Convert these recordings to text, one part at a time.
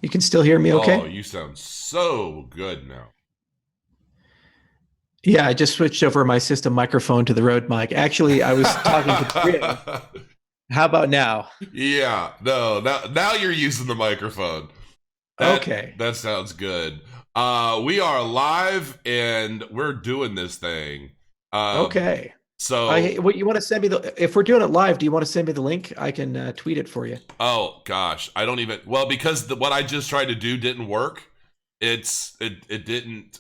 You can still hear me Oh, okay? you sound so good now. Yeah, I just switched over my system microphone to the Rode mic. Actually, I was talking to the three of us. How about now? Yeah, no, now you're using the microphone. That Okay. that sounds good. We are live and we're doing this thing. Um, Okay. so What you want to send me if we're doing it live, do you want to send me the link? I can tweet it for you. oh gosh, I don't even well because what I just tried to do didn't work. It didn't.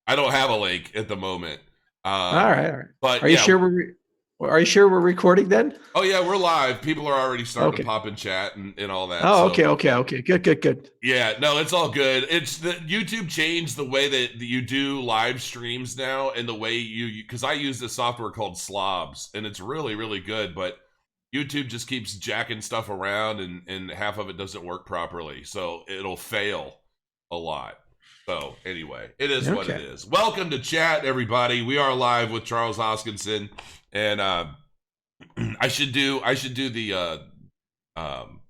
I don't have a link at the moment. All Um, right, all right. but Are you yeah, sure are you sure we're recording then? oh yeah, we're live. People are already starting to Okay. pop in chat and all that. Oh, So okay, okay, okay. Good, good, good. yeah, no, it's all good. It's the YouTube changed the way that you do live streams now, and the way because I use this software called Slobs, and it's really really good. But YouTube just keeps jacking stuff around, and half of it doesn't work properly, so it'll fail a lot. So anyway, it is what it Okay. is. Welcome to chat, everybody. We are live with Charles Hoskinson, and I should do um,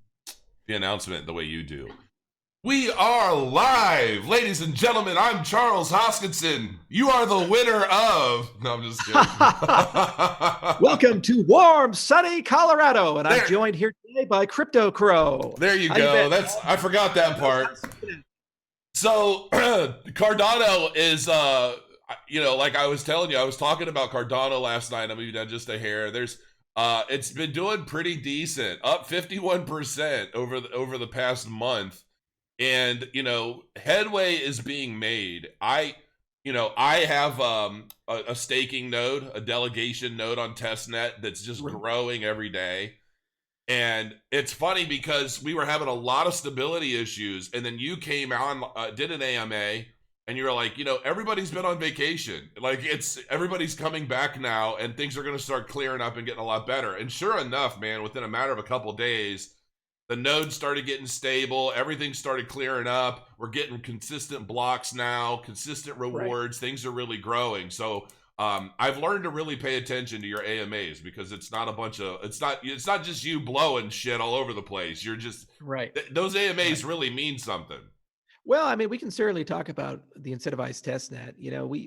the announcement the way you do. We are live, ladies and gentlemen. I'm Charles Hoskinson. You are the winner of. No, I'm just kidding. Welcome to warm, sunny Colorado, and I'm there, joined here today by Crypto Crow. there you How you been? go. I forgot that part. So Cardano is like I was telling you, I was talking about Cardano last night. I mean, just a hair. It's been doing pretty decent, up 51% over the past month. And headway is being made. I have a staking node, a delegation node on testnet that's just growing every day. And it's funny because we were having a lot of stability issues, and then you came on, did an AMA, and you were like, everybody's been on vacation. Like everybody's coming back now, and things are going to start clearing up and getting a lot better. And sure enough, man, within a matter of a couple of days, the nodes started getting stable. Everything started clearing up. We're getting consistent blocks now, consistent rewards. Right. Things are really growing. So I've learned to really pay attention to your AMAs because it's not it's not just you blowing shit all over the place. You're just right. Those AMAs really mean something. Well, I mean, we can certainly talk about the incentivized testnet.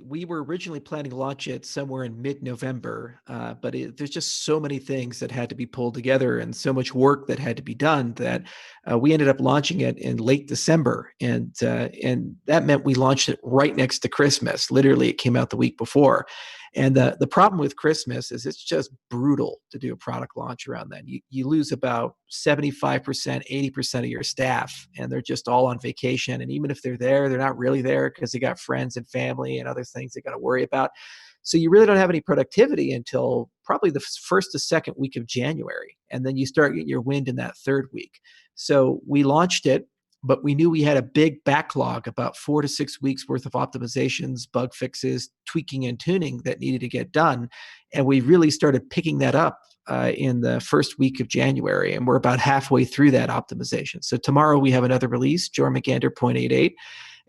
We were originally planning to launch it somewhere in mid-November, but there's just so many things that had to be pulled together and so much work that had to be done that we ended up launching it in late December, and that meant we launched it right next to Christmas. Literally, it came out the week before. And the problem with Christmas is it's just brutal to do a product launch around then. You lose about 75%, 80% of your staff, and they're just all on vacation. And even if they're there, they're not really there because they got friends and family and other things they got to worry about. So you really don't have any productivity until probably the first to second week of January. And then you start getting your wind in that third week. So we launched it, but we knew we had a big backlog, about 4 to 6 weeks worth of optimizations, bug fixes, tweaking and tuning that needed to get done. And we really started picking that up in the first week of January, and we're about halfway through that optimization. So tomorrow we have another release, Jormungandr 0.88.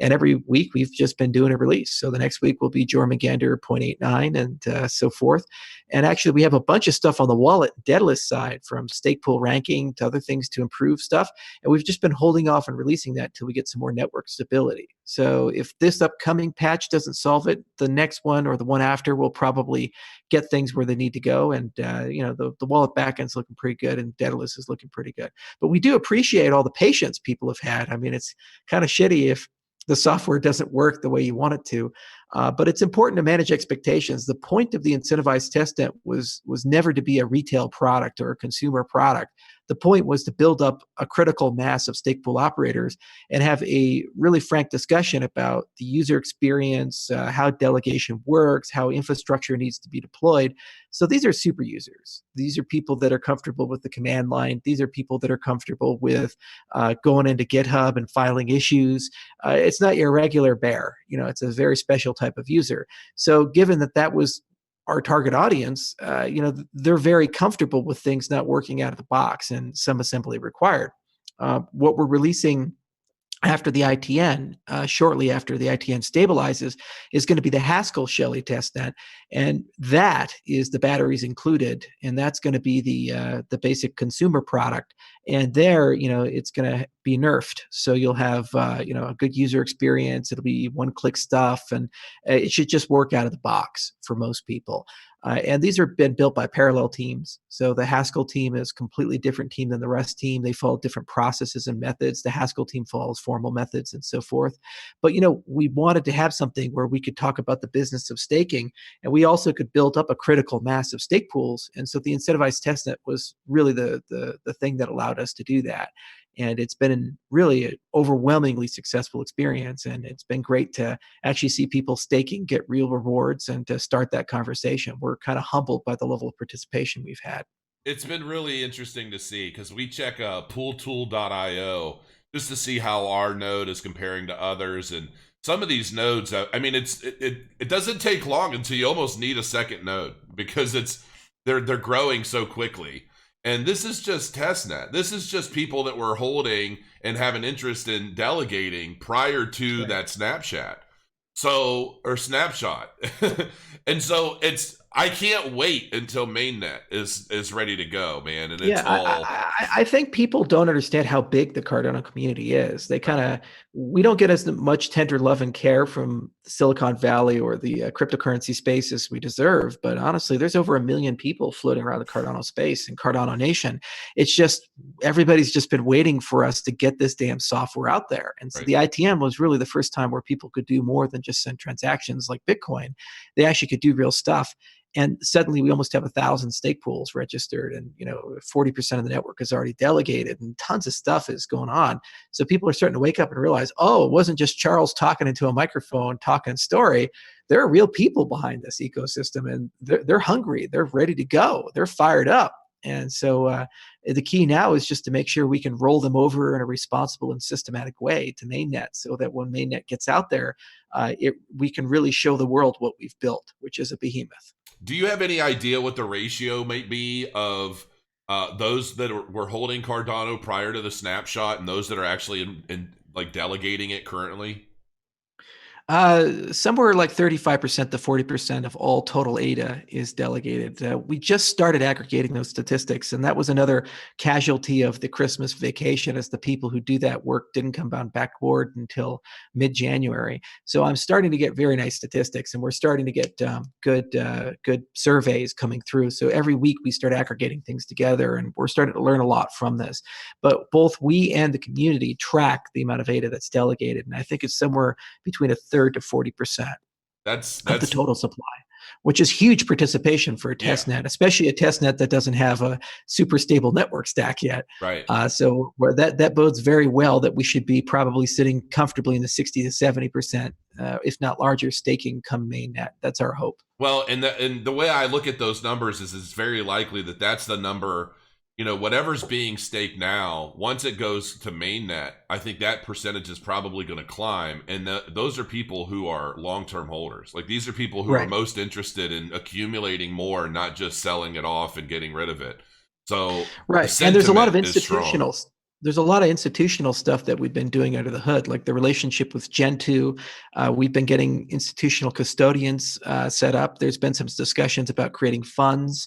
And every week we've just been doing a release. So the next week will be Jormungandr 0.89 and so forth. And actually, we have a bunch of stuff on the wallet Daedalus side, from stake pool ranking to other things to improve stuff. And we've just been holding off on releasing that till we get some more network stability. So if this upcoming patch doesn't solve it, the next one or the one after will probably get things where they need to go. And the wallet backend's looking pretty good, and Daedalus is looking pretty good. But we do appreciate all the patience people have had. I mean, it's kind of shitty if the software doesn't work the way you want it to. But it's important to manage expectations. The point of the incentivized testnet was never to be a retail product or a consumer product. The point was to build up a critical mass of stake pool operators and have a really frank discussion about the user experience, how delegation works, how infrastructure needs to be deployed. So these are super users. These are people that are comfortable with the command line. These are people that are comfortable with going into GitHub and filing issues. It's not your regular bear. It's a very special type of user. So given that was our target audience, they're very comfortable with things not working out of the box and some assembly required. What we're releasing after the ITN, shortly after the ITN stabilizes, is going to be the Haskell Shelly testnet, and that is the batteries included, and that's going to be the basic consumer product. And there, it's going to be nerfed. So you'll have a good user experience. It'll be one-click stuff, and it should just work out of the box for most people. And these are been built by parallel teams. So the Haskell team is a completely different team than the Rust team. They follow different processes and methods. The Haskell team follows formal methods and so forth. But we wanted to have something where we could talk about the business of staking, and we also could build up a critical mass of stake pools. And so the incentivized testnet was really the thing that allowed us to do that. And it's been really an overwhelmingly successful experience. And it's been great to actually see people staking, get real rewards, and to start that conversation. We're kind of humbled by the level of participation we've had. It's been really interesting to see because we check pooltool.io just to see how our node is comparing to others. And some of these nodes, I mean, it doesn't take long until you almost need a second node because they're growing so quickly. And this is just testnet. This is just people that were holding and have an interest in delegating prior to that snapshot. Or snapshot. And so I can't wait until mainnet is ready to go, man. And it's I think people don't understand how big the Cardano community is. We don't get as much tender love and care from Silicon Valley or the cryptocurrency space as we deserve. But honestly, there's over 1 million people floating around the Cardano space and Cardano Nation. It's just everybody's just been waiting for us to get this damn software out there. And so the ITM was really the first time where people could do more than just send transactions like Bitcoin. They actually could do real stuff. And suddenly we almost have 1,000 stake pools registered, and 40% of the network is already delegated, and tons of stuff is going on. So people are starting to wake up and realize, oh, it wasn't just Charles talking into a microphone, talking story. There are real people behind this ecosystem, and they're hungry. They're ready to go. They're fired up. And so the key now is just to make sure we can roll them over in a responsible and systematic way to mainnet, so that when mainnet gets out there, we can really show the world what we've built, which is a behemoth. Do you have any idea what the ratio might be of those that were holding Cardano prior to the snapshot and those that are actually in like delegating it currently? Somewhere like 35% to 40% of all total ADA is delegated. We just started aggregating those statistics, and that was another casualty of the Christmas vacation, as the people who do that work didn't come on backboard until mid-January. So I'm starting to get very nice statistics, and we're starting to get good surveys coming through. So every week we start aggregating things together, and we're starting to learn a lot from this. But both we and the community track the amount of ADA that's delegated, and I think it's somewhere between a third to 40% that's of the total supply, which is huge participation for a testnet, especially a testnet that doesn't have a super stable network stack yet. Right. So that bodes very well that we should be probably sitting comfortably in the 60 to 70%, if not larger, staking come mainnet. That's our hope. Well, and the way I look at those numbers is it's very likely that that's the number. Whatever's being staked now, once it goes to mainnet, I think that percentage is probably going to climb. And those are people who are long-term holders. Like, these are people who are most interested in accumulating more, not just selling it off and getting rid of it. So, and there's a lot of institutional stuff that we've been doing under the hood, like the relationship with Gen2. We've been getting institutional custodians set up. There's been some discussions about creating funds.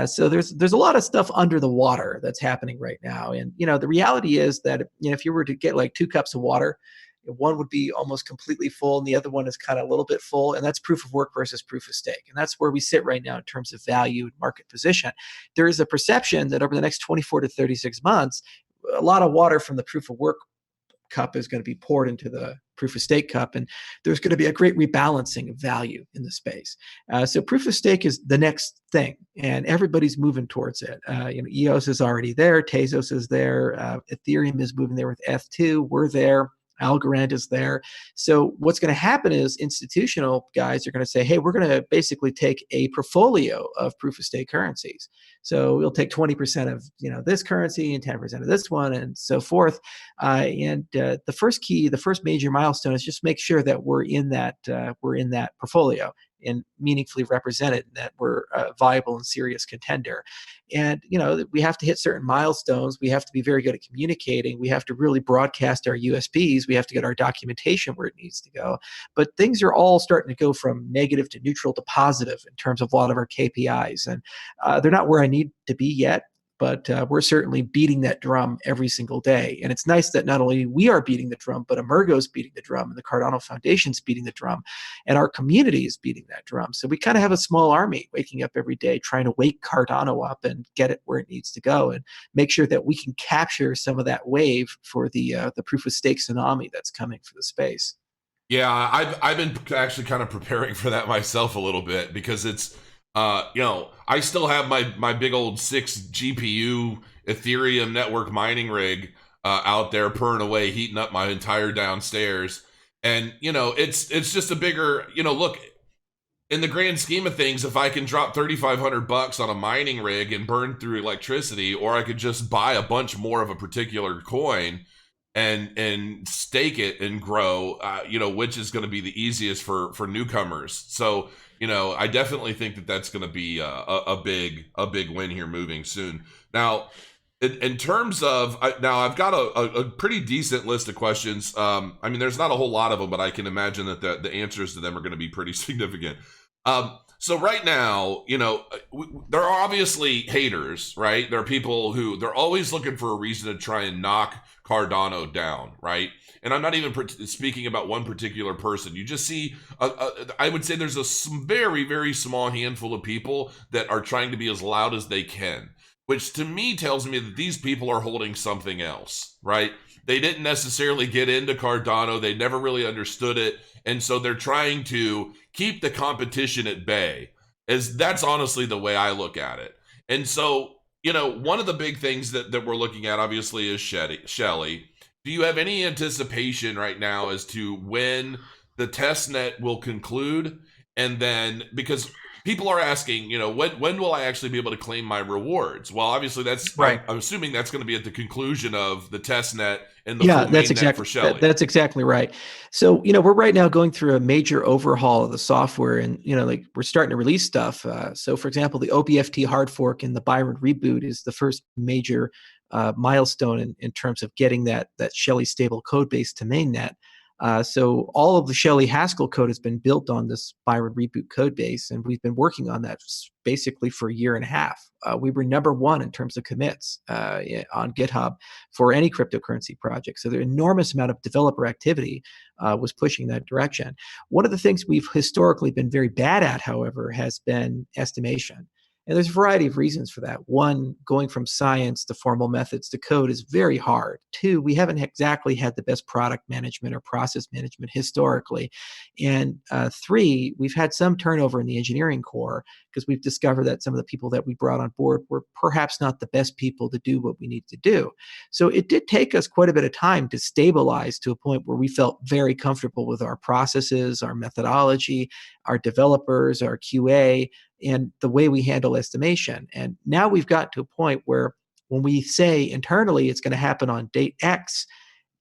So there's a lot of stuff under the water that's happening right now. And the reality is that if you were to get like 2 cups of water, one would be almost completely full and the other one is kind of a little bit full, and that's proof of work versus proof of stake. And that's where we sit right now in terms of value and market position. There is a perception that over the next 24 to 36 months, a lot of water from the proof of work cup is going to be poured into the proof of stake cup, and there's going to be a great rebalancing of value in the space. So proof of stake is the next thing, and everybody's moving towards it. EOS is already there, Tezos is there, Ethereum is moving there with Eth2. We're there. Algorand is there. So what's going to happen is institutional guys are going to say, hey, we're going to basically take a portfolio of proof of stake currencies. So we'll take 20% of this currency and 10% of this one and so forth. The first major milestone is just make sure that we're in that portfolio and meaningfully represented, that we're a viable and serious contender. And we have to hit certain milestones. We have to be very good at communicating. We have to really broadcast our USPs. We have to get our documentation where it needs to go. But things are all starting to go from negative to neutral to positive in terms of a lot of our KPIs. And they're not where I need to be yet. but we're certainly beating that drum every single day. And it's nice that not only we are beating the drum, but Emergo's beating the drum, and the Cardano Foundation's beating the drum, and our community is beating that drum. So we kind of have a small army waking up every day, trying to wake Cardano up and get it where it needs to go, and make sure that we can capture some of that wave for the proof of stake tsunami that's coming for the space. Yeah, I've been actually kind of preparing for that myself a little bit, because it's I still have my big old 6 GPU Ethereum network mining rig out there purring away, heating up my entire downstairs. And it's just a bigger, look, in the grand scheme of things, if I can drop $3,500 on a mining rig and burn through electricity, or I could just buy a bunch more of a particular coin and stake it and grow, which is going to be the easiest for newcomers. So I definitely think that that's going to be a big win here moving soon. Now, in terms of I've got a pretty decent list of questions. I mean, there's not a whole lot of them, but I can imagine that the answers to them are going to be pretty significant. So right now, there are obviously haters, right? There are people who they're always looking for a reason to try and knock Cardano down, right? And I'm not even speaking about one particular person. You just see, I would say there's a very, very small handful of people that are trying to be as loud as they can, which to me tells me that these people are holding something else, right? They didn't necessarily get into Cardano. They never really understood it. And so they're trying to keep the competition at bay. That's honestly the way I look at it. And so, one of the big things that we're looking at, obviously, is Shelly. Do you have any anticipation right now as to when the testnet will conclude? And then, because people are asking, when will I actually be able to claim my rewards? Well, obviously, that's right. I'm assuming that's going to be at the conclusion of the testnet and the full mainnet for Shelly. That's exactly right. So, we're right now going through a major overhaul of the software, and, we're starting to release stuff. So, for example, the OBFT hard fork and the Byron reboot is the first major milestone in terms of getting that Shelly stable code base to mainnet. So all of the Shelly Haskell code has been built on this Byron reboot code base, and we've been working on that basically for a year and a half. We were #1 in terms of commits on GitHub for any cryptocurrency project. So the enormous amount of developer activity was pushing that direction. One of the things we've historically been very bad at, however, has been estimation. And there's a variety of reasons for that. One, going from science to formal methods to code is very hard. Two, we haven't exactly had the best product management or process management historically. And three, we've had some turnover in the engineering core, because we've discovered that some of the people that we brought on board were perhaps not the best people to do what we need to do. So it did take us quite a bit of time to stabilize to a point where we felt very comfortable with our processes, our methodology, our developers, our QA, and the way we handle estimation. And now we've got to a point where when we say internally it's going to happen on date X,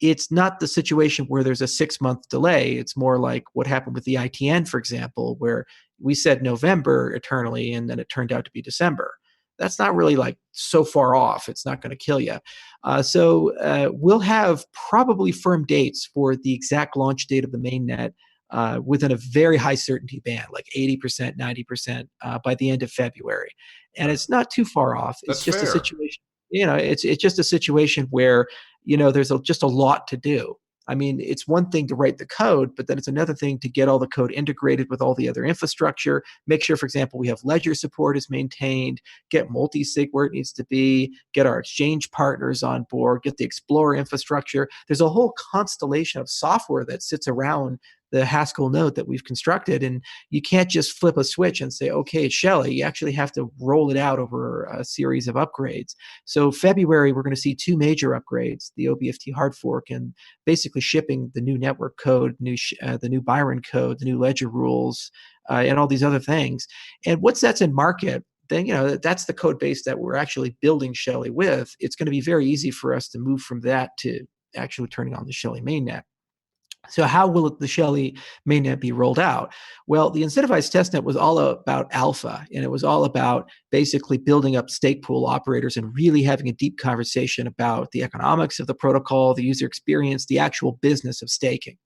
it's not the situation where there's a 6-month delay. It's more like what happened with the ITN, for example, where we said November eternally, and then it turned out to be December. That's not really like so far off. It's not going to kill you. So we'll have probably firm dates for the exact launch date of the mainnet within a very high certainty band, like 80%, 90% by the end of February. And it's not too far off. It's just fair. A situation, it's just a situation where, there's just a lot to do. I mean, it's one thing to write the code, but then it's another thing to get all the code integrated with all the other infrastructure, make sure, for example, we have ledger support is maintained, get multi-sig where it needs to be, get our exchange partners on board, get the Explorer infrastructure. There's a whole constellation of software that sits around the Haskell node that we've constructed, and you can't just flip a switch and say, okay, it's Shelly. You actually have to roll it out over a series of upgrades. So February, we're going to see 2 major upgrades, the OBFT hard fork and basically shipping the new network code, the new Byron code, the new ledger rules, and all these other things. And once that's in market, then that's the code base that we're actually building Shelly with. It's going to be very easy for us to move from that to actually turning on the Shelly mainnet. So how will the Shelly mainnet be rolled out? Well, the incentivized testnet was all about alpha, and it was all about basically building up stake pool operators and really having a deep conversation about the economics of the protocol, the user experience, the actual business of staking.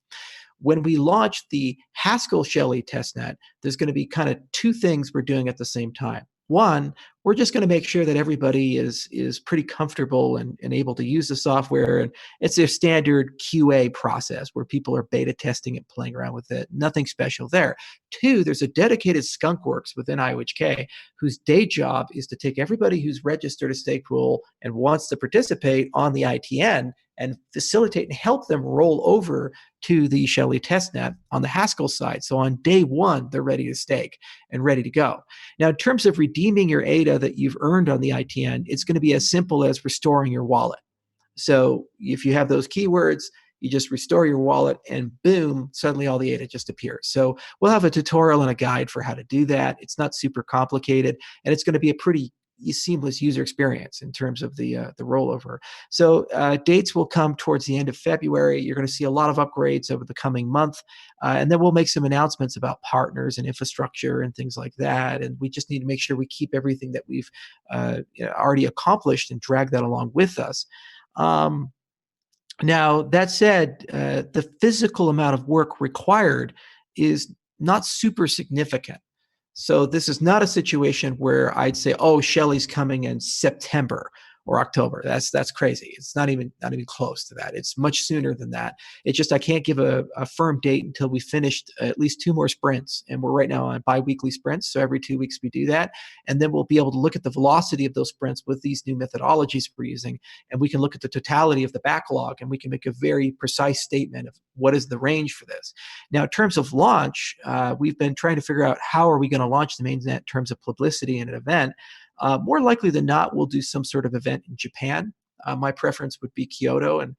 When we launch the Haskell Shelly testnet, there's going to be kind of 2 things we're doing at the same time. One, we're just going to make sure that everybody is pretty comfortable and able to use the software. And it's their standard QA process where people are beta testing it, playing around with it. Nothing special there. Two, there's a dedicated skunkworks within IOHK whose day job is to take everybody who's registered a stake pool and wants to participate on the ITN and facilitate and help them roll over to the Shelly testnet on the Haskell side. So on day one, they're ready to stake and ready to go. Now, in terms of redeeming your ADA that you've earned on the ITN, it's going to be as simple as restoring your wallet. So if you have those keywords, you just restore your wallet and boom, suddenly all the ADA just appears. So we'll have a tutorial and a guide for how to do that. It's not super complicated, and it's going to be a pretty seamless user experience in terms of the rollover. So dates will come towards the end of February. You're going to see a lot of upgrades over the coming month, and then we'll make some announcements about partners and infrastructure and things like that. And we just need to make sure we keep everything that we've already accomplished and drag that along with us. Now, that said, the physical amount of work required is not super significant. So this is not a situation where I'd say, oh, Shelly's coming in September or October. That's crazy. It's not even close to that. It's much sooner than that. It's just I can't give a firm date until we finished at least 2 more sprints. And we're right now on bi-weekly sprints. So every 2 weeks we do that. And then we'll be able to look at the velocity of those sprints with these new methodologies we're using. And we can look at the totality of the backlog and we can make a very precise statement of what is the range for this. Now, in terms of launch, we've been trying to figure out how are we going to launch the mainnet in terms of publicity and an event. More likely than not, we'll do some sort of event in Japan. My preference would be Kyoto, and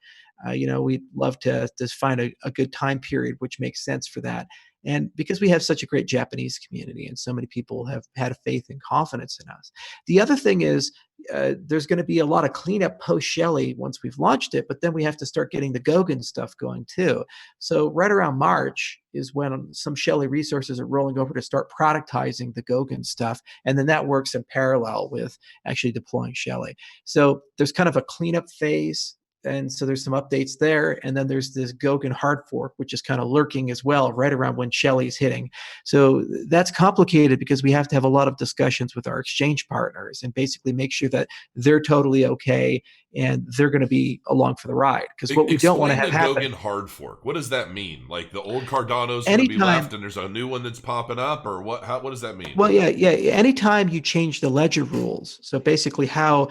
we'd love to find a good time period which makes sense for that. And because we have such a great Japanese community and so many people have had faith and confidence in us. The other thing is there's going to be a lot of cleanup post-Shelly once we've launched it, but then we have to start getting the Goguen stuff going too. So right around March is when some Shelly resources are rolling over to start productizing the Goguen stuff. And then that works in parallel with actually deploying Shelly. So there's kind of a cleanup phase. And so there's some updates there. And then there's this Goguen hard fork, which is kind of lurking as well, right around when Shelly's hitting. So that's complicated because we have to have a lot of discussions with our exchange partners and basically make sure that they're totally okay and they're going to be along for the ride. Because what we don't want to have happen. Goguen hard fork. What does that mean? Like the old Cardano's going to be left and there's a new one that's popping up, or what? What does that mean? Well, yeah. Anytime you change the ledger rules, so basically how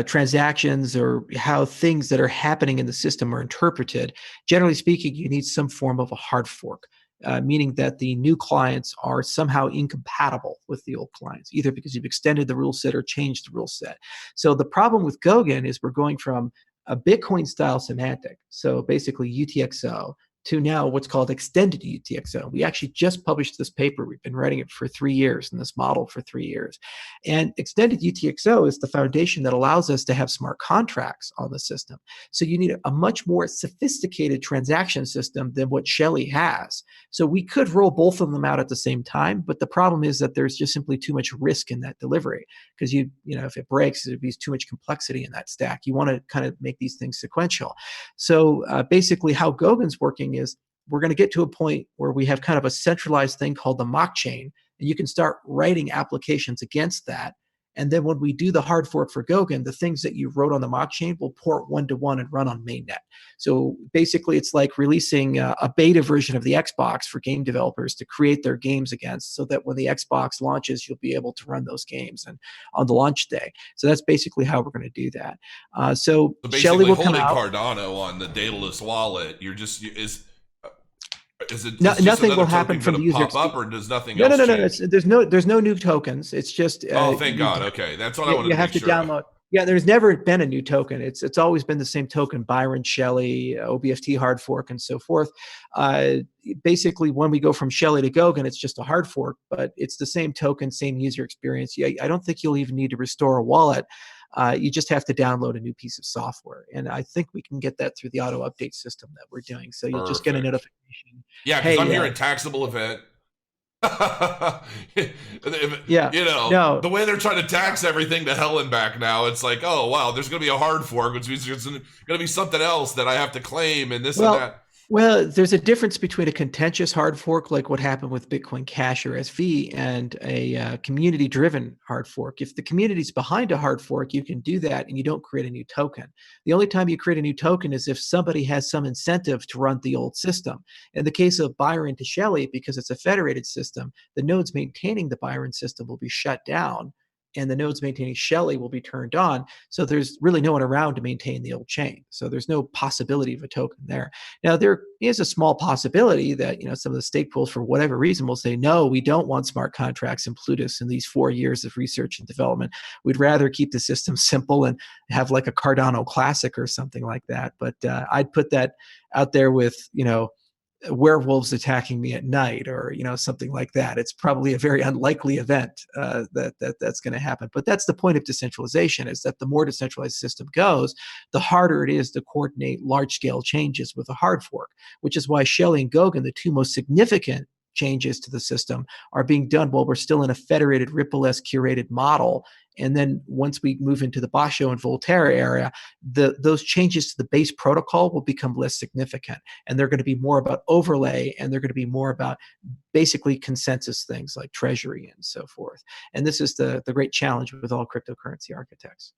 transactions or how things that are happening in the system are interpreted, generally speaking, you need some form of a hard fork, meaning that the new clients are somehow incompatible with the old clients, either because you've extended the rule set or changed the rule set. So the problem with Goguen is we're going from a Bitcoin style semantic, so basically UTXO, to now what's called extended UTXO. We actually just published this paper. We've been writing it for 3 years in this model for 3 years. And extended UTXO is the foundation that allows us to have smart contracts on the system. So you need a much more sophisticated transaction system than what Shelly has. So we could roll both of them out at the same time, but the problem is that there's just simply too much risk in that delivery because if it breaks, there'd be too much complexity in that stack. You want to kind of make these things sequential. So basically how Goggen's working is we're going to get to a point where we have kind of a centralized thing called the mock chain, and you can start writing applications against that. And then when we do the hard fork for Goguen, the things that you wrote on the mock chain will port one-to-one and run on mainnet. So basically, it's like releasing a beta version of the Xbox for game developers to create their games against, so that when the Xbox launches, you'll be able to run those games and on the launch day. So that's basically how we're going to do that. So basically, Shelly will holding come out. Cardano on the dataless wallet, nothing will happen from the user. Pop up, or does nothing else change? There's no new tokens. It's just thank God. Okay, that's what I want to make sure. You have to download. Yeah, there's never been a new token. It's always been the same token: Byron, Shelly, OBFT hard fork, and so forth. Basically, when we go from Shelly to Goguen, it's just a hard fork, but it's the same token, same user experience. I don't think you'll even need to restore a wallet. You just have to download a new piece of software. And I think we can get that through the auto update system that we're doing. So you'll just get a notification. Yeah, because I'm hearing taxable event. The way they're trying to tax everything to hell and back now, it's like, oh, wow, there's going to be a hard fork, which means there's going to be something else that I have to claim and this and that. Well, there's a difference between a contentious hard fork, like what happened with Bitcoin Cash or SV, and a community-driven hard fork. If the community's behind a hard fork, you can do that, and you don't create a new token. The only time you create a new token is if somebody has some incentive to run the old system. In the case of Byron to Shelly, because it's a federated system, the nodes maintaining the Byron system will be shut down, and the nodes maintaining Shelly will be turned on. So there's really no one around to maintain the old chain. So there's no possibility of a token there. Now, there is a small possibility that some of the stake pools, for whatever reason, will say, no, we don't want smart contracts in Plutus in these 4 years of research and development. We'd rather keep the system simple and have like a Cardano Classic or something like that. But I'd put that out there with, werewolves attacking me at night, or something like that. It's probably a very unlikely event that's going to happen. But that's the point of decentralization: is that the more decentralized system goes, the harder it is to coordinate large-scale changes with a hard fork. Which is why Shelly and Goguen, the two most significant changes to the system, are being done while we're still in a federated Ripple-esque curated model. And then once we move into the Basho and Voltaire area, those changes to the base protocol will become less significant. And they're going to be more about overlay, and they're going to be more about basically consensus things like treasury and so forth. And this is the great challenge with all cryptocurrency architects.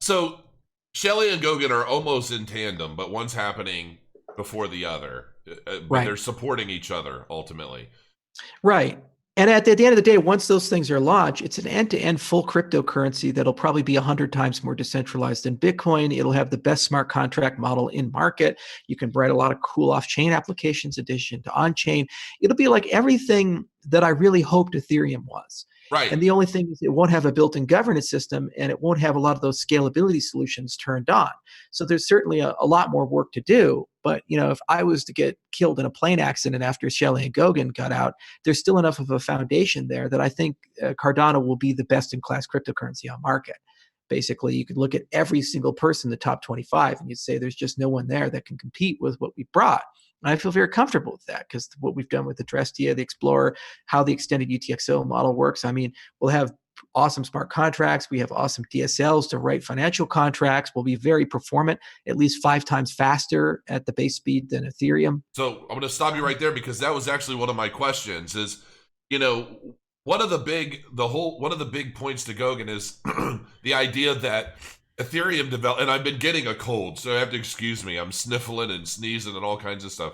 So Shelly and Goguen are almost in tandem, but one's happening before the other. But Right. They're supporting each other ultimately. Right. And at the end of the day, once those things are launched, it's an end-to-end full cryptocurrency that'll probably be 100 times more decentralized than Bitcoin. It'll have the best smart contract model in market. You can write a lot of cool off-chain applications in addition to on-chain. It'll be like everything that I really hoped Ethereum was. Right. And the only thing is it won't have a built-in governance system, and it won't have a lot of those scalability solutions turned on. So there's certainly a lot more work to do. But if I was to get killed in a plane accident after Shelly and Goguen got out, there's still enough of a foundation there that I think Cardano will be the best-in-class cryptocurrency on market. Basically, you could look at every single person in the top 25, and you'd say there's just no one there that can compete with what we brought. And I feel very comfortable with that, because what we've done with the Drestia, the Explorer, how the extended UTXO model works. I mean, we'll have awesome smart contracts. We have awesome DSLs to write financial contracts. We'll be very performant, at least 5 times faster at the base speed than Ethereum. So I'm going to stop you right there, because that was actually one of my questions. Is one of the big points to Goguen is the idea that Ethereum and I've been getting a cold, so I have to excuse me. I'm sniffling and sneezing and all kinds of stuff.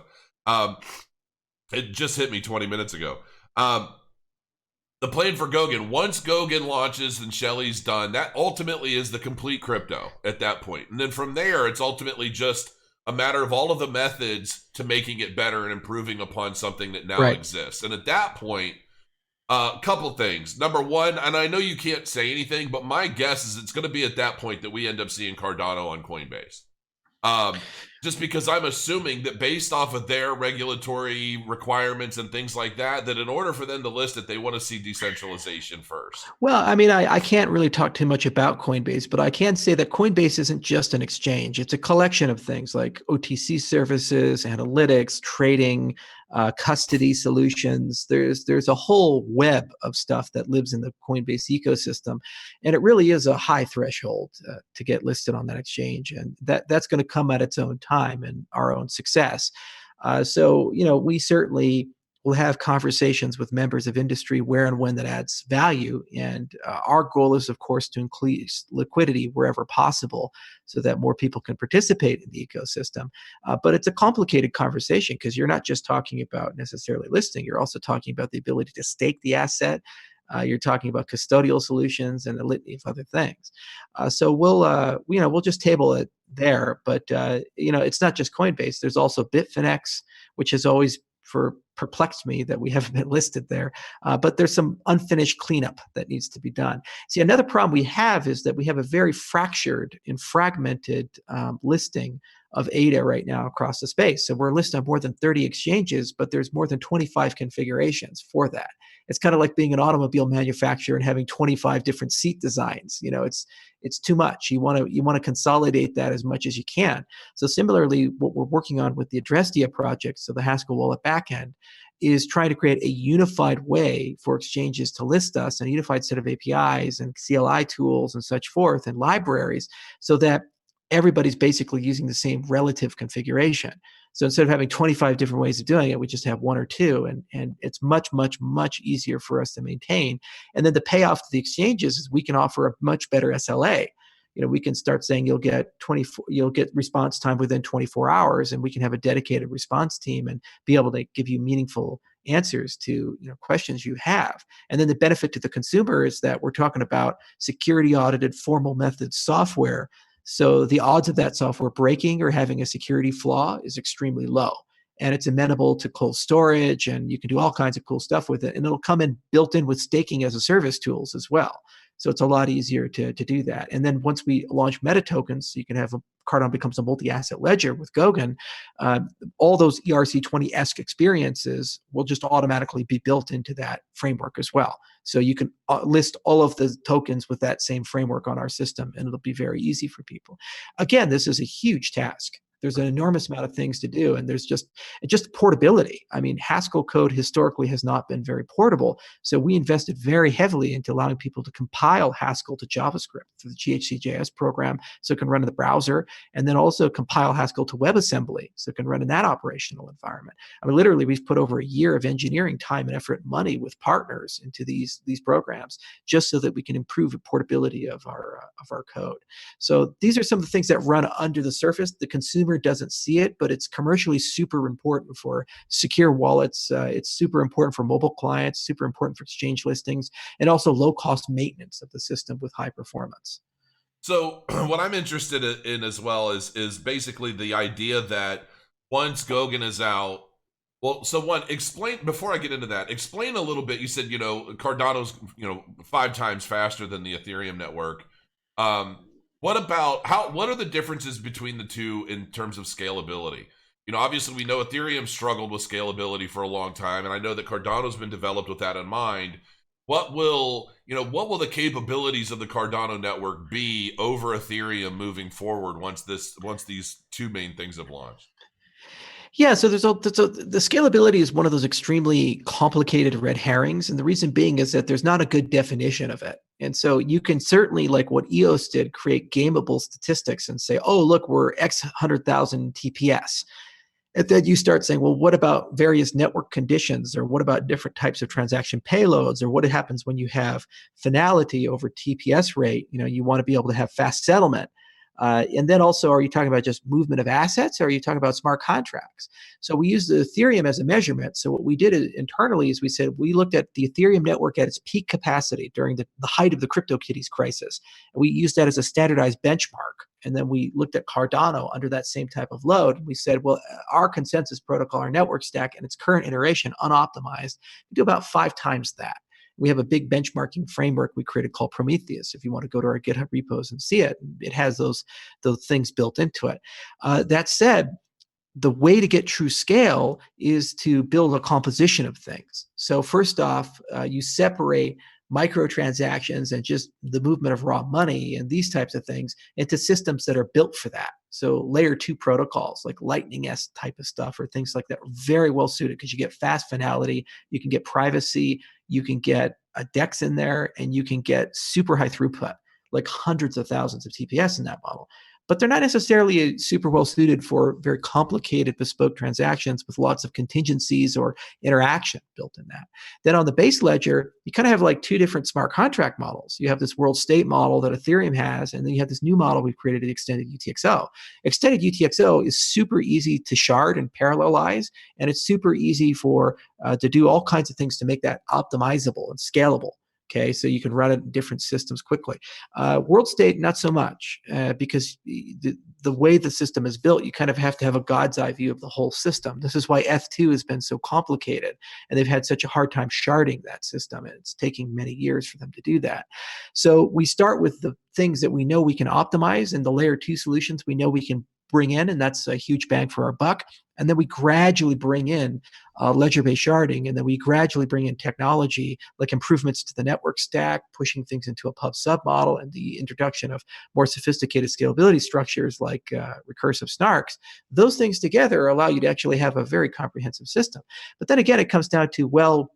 It just hit me 20 minutes ago. The plan for Goguen, once Goguen launches and Shelly's done, that ultimately is the complete crypto at that point. And then from there, it's ultimately just a matter of all of the methods to making it better and improving upon something that now exists. And at that point, a couple things. Number one, and I know you can't say anything, but my guess is it's going to be at that point that we end up seeing Cardano on CoinBase. Just because I'm assuming that based off of their regulatory requirements and things like that in order for them to list it, they want to see decentralization first. Well, I mean, I can't really talk too much about Coinbase, but I can say that Coinbase isn't just an exchange. It's a collection of things like OTC services, analytics, trading, custody solutions. There's a whole web of stuff that lives in the Coinbase ecosystem, and it really is a high threshold to get listed on that exchange, and that's going to come at its own time and our own success. So we certainly will have conversations with members of industry where and when that adds value, and our goal is, of course, to increase liquidity wherever possible so that more people can participate in the ecosystem. But it's a complicated conversation, because you're not just talking about necessarily listing, you're also talking about the ability to stake the asset. You're talking about custodial solutions and a litany of other things. So we'll just table it there. But it's not just Coinbase. There's also Bitfinex, which has always perplexed me that we haven't been listed there. But there's some unfinished cleanup that needs to be done. See, another problem we have is that we have a very fractured and fragmented listing of ADA right now across the space. So we're listed on more than 30 exchanges, but there's more than 25 configurations for that. It's kind of like being an automobile manufacturer and having 25 different seat designs. It's too much. You want to consolidate that as much as you can. So similarly, what we're working on with the Drestia project, so the Haskell wallet backend, is trying to create a unified way for exchanges to list us, and a unified set of APIs and CLI tools and such forth, and libraries, so that everybody's basically using the same relative configuration. So instead of having 25 different ways of doing it, we just have one or two, and it's much, much, much easier for us to maintain. And then the payoff to the exchanges is we can offer a much better SLA. We can start saying you'll get response time within 24 hours, and we can have a dedicated response team and be able to give you meaningful answers to questions you have. And then the benefit to the consumer is that we're talking about security audited formal method software. So the odds of that software breaking or having a security flaw is extremely low. And it's amenable to cold storage, and you can do all kinds of cool stuff with it. And it'll come in built in with staking as a service tools as well. So it's a lot easier to do that. And then once we launch meta tokens, you can have Cardano becomes a multi-asset ledger with Goguen. All those ERC20-esque experiences will just automatically be built into that framework as well. So you can list all of the tokens with that same framework on our system, and it'll be very easy for people. Again, this is a huge task. There's an enormous amount of things to do, and there's just portability. I mean, Haskell code historically has not been very portable, so we invested very heavily into allowing people to compile Haskell to JavaScript through the GHCJS program, so it can run in the browser, and then also compile Haskell to WebAssembly, so it can run in that operational environment. I mean, literally, we've put over a year of engineering time and effort and money with partners into these programs, just so that we can improve the portability of our code. So these are some of the things that run under the surface. The consumer doesn't see it, but it's commercially super important for secure wallets. It's super important for mobile clients, super important for exchange listings, and also low-cost maintenance of the system with high performance. So what I'm interested in as well is basically the idea that once Goguen is out, well, so one, explain, before I get into that, explain a little bit. You said, Cardano's, 5 times faster than the Ethereum network. What are the differences between the two in terms of scalability? Obviously we know Ethereum struggled with scalability for a long time, and I know that Cardano's been developed with that in mind. What will the capabilities of the Cardano network be over Ethereum moving forward once these two main things have launched? Yeah, so the scalability is one of those extremely complicated red herrings, and the reason being is that there's not a good definition of it. And so you can certainly, like what EOS did, create gameable statistics and say, oh, look, we're X 100,000 TPS. And then you start saying, well, what about various network conditions, or what about different types of transaction payloads, or what happens when you have finality over TPS rate? You want to be able to have fast settlement. And then also, are you talking about just movement of assets, or are you talking about smart contracts? So we use the Ethereum as a measurement. So what we did internally is we said we looked at the Ethereum network at its peak capacity during the height of the CryptoKitties crisis. And we used that as a standardized benchmark. And then we looked at Cardano under that same type of load. And we said, well, our consensus protocol, our network stack, and its current iteration, unoptimized, we do about 5 times that. We have a big benchmarking framework we created called Prometheus. If you want to go to our GitHub repos and see it, it has those things built into it. That said, the way to get true scale is to build a composition of things. So first off, you separate microtransactions and just the movement of raw money and these types of things into systems that are built for that. So layer 2 protocols like Lightning-esque type of stuff or things like that are very well suited, because you get fast finality, you can get privacy, you can get a DEX in there, and you can get super high throughput, like hundreds of thousands of TPS in that model. But they're not necessarily super well suited for very complicated bespoke transactions with lots of contingencies or interaction built in that. Then on the base ledger, you kind of have like 2 different smart contract models. You have this world state model that Ethereum has, and then you have this new model we've created, Extended UTXO. Extended UTXO is super easy to shard and parallelize, and it's super easy to do all kinds of things to make that optimizable and scalable. Okay, so you can run it in different systems quickly. World state, not so much, because the way the system is built, you kind of have to have a God's eye view of the whole system. This is why F2 has been so complicated, and they've had such a hard time sharding that system, and it's taking many years for them to do that. So we start with the things that we know we can optimize, and the layer 2 solutions we know we can bring in, and that's a huge bang for our buck. And then we gradually bring in ledger-based sharding, and then we gradually bring in technology like improvements to the network stack, pushing things into a pub sub model, and the introduction of more sophisticated scalability structures like recursive snarks. Those things together allow you to actually have a very comprehensive system. But then again, it comes down to, well,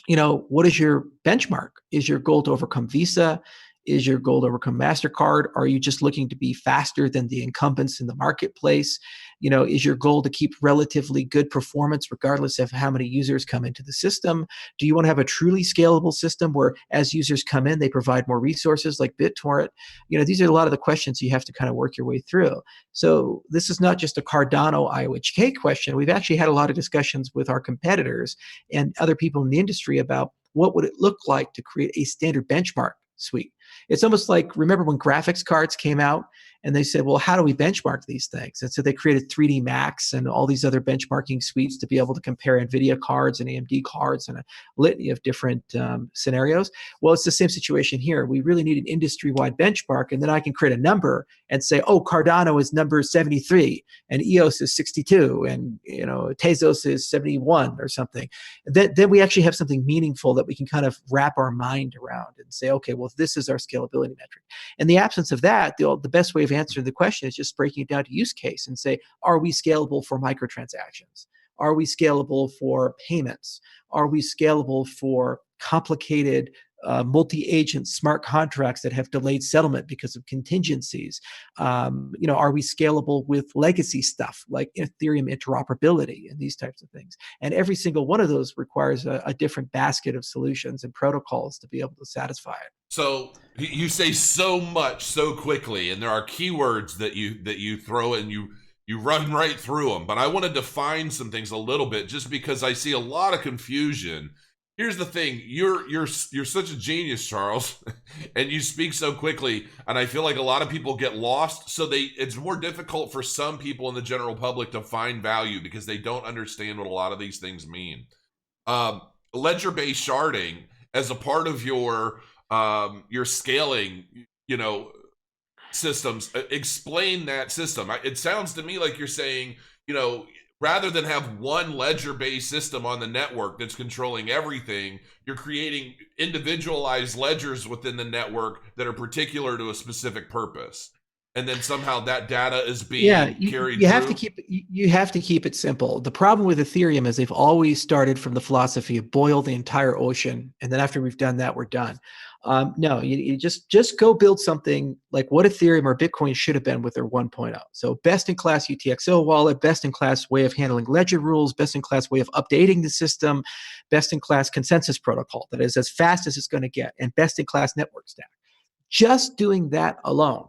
what is your benchmark? Is your goal to overcome Visa? Is your goal to overcome MasterCard? Are you just looking to be faster than the incumbents in the marketplace? Is your goal to keep relatively good performance regardless of how many users come into the system? Do you want to have a truly scalable system where as users come in, they provide more resources like BitTorrent? These are a lot of the questions you have to kind of work your way through. So this is not just a Cardano IOHK question. We've actually had a lot of discussions with our competitors and other people in the industry about what would it look like to create a standard benchmark suite. It's almost like, remember when graphics cards came out and they said, well, how do we benchmark these things? And so they created 3D Max and all these other benchmarking suites to be able to compare NVIDIA cards and AMD cards and a litany of different scenarios. Well, it's the same situation here. We really need an industry-wide benchmark, and then I can create a number and say, oh, Cardano is number 73 and EOS is 62 and Tezos is 71 or something. Then we actually have something meaningful that we can kind of wrap our mind around and say, okay, well, this is our scalability metric. In the absence of that, the best way of answering the question is just breaking it down to use case and say, are we scalable for microtransactions? Are we scalable for payments? Are we scalable for complicated multi-agent smart contracts that have delayed settlement because of contingencies? Are we scalable with legacy stuff like Ethereum interoperability and these types of things? And every single one of those requires a different basket of solutions and protocols to be able to satisfy it. So you say so much so quickly, and there are keywords that you throw and you run right through them. But I want to define some things a little bit, just because I see a lot of confusion. Here's the thing: you're such a genius, Charles, and you speak so quickly, and I feel like a lot of people get lost. So it's more difficult for some people in the general public to find value because they don't understand what a lot of these things mean. Ledger-based sharding as a part of your scaling, systems. Explain that system. It sounds to me like you're saying, rather than have one ledger-based system on the network that's controlling everything, you're creating individualized ledgers within the network that are particular to a specific purpose. And then somehow that data is being carried you through. You have to keep it simple. The problem with Ethereum is they've always started from the philosophy of boil the entire ocean, and then after we've done that, we're done. No, you just go build something like what Ethereum or Bitcoin should have been with their 1.0. So best-in-class UTXO wallet, best-in-class way of handling ledger rules, best-in-class way of updating the system, best-in-class consensus protocol that is as fast as it's going to get, and best-in-class network stack. Just doing that alone,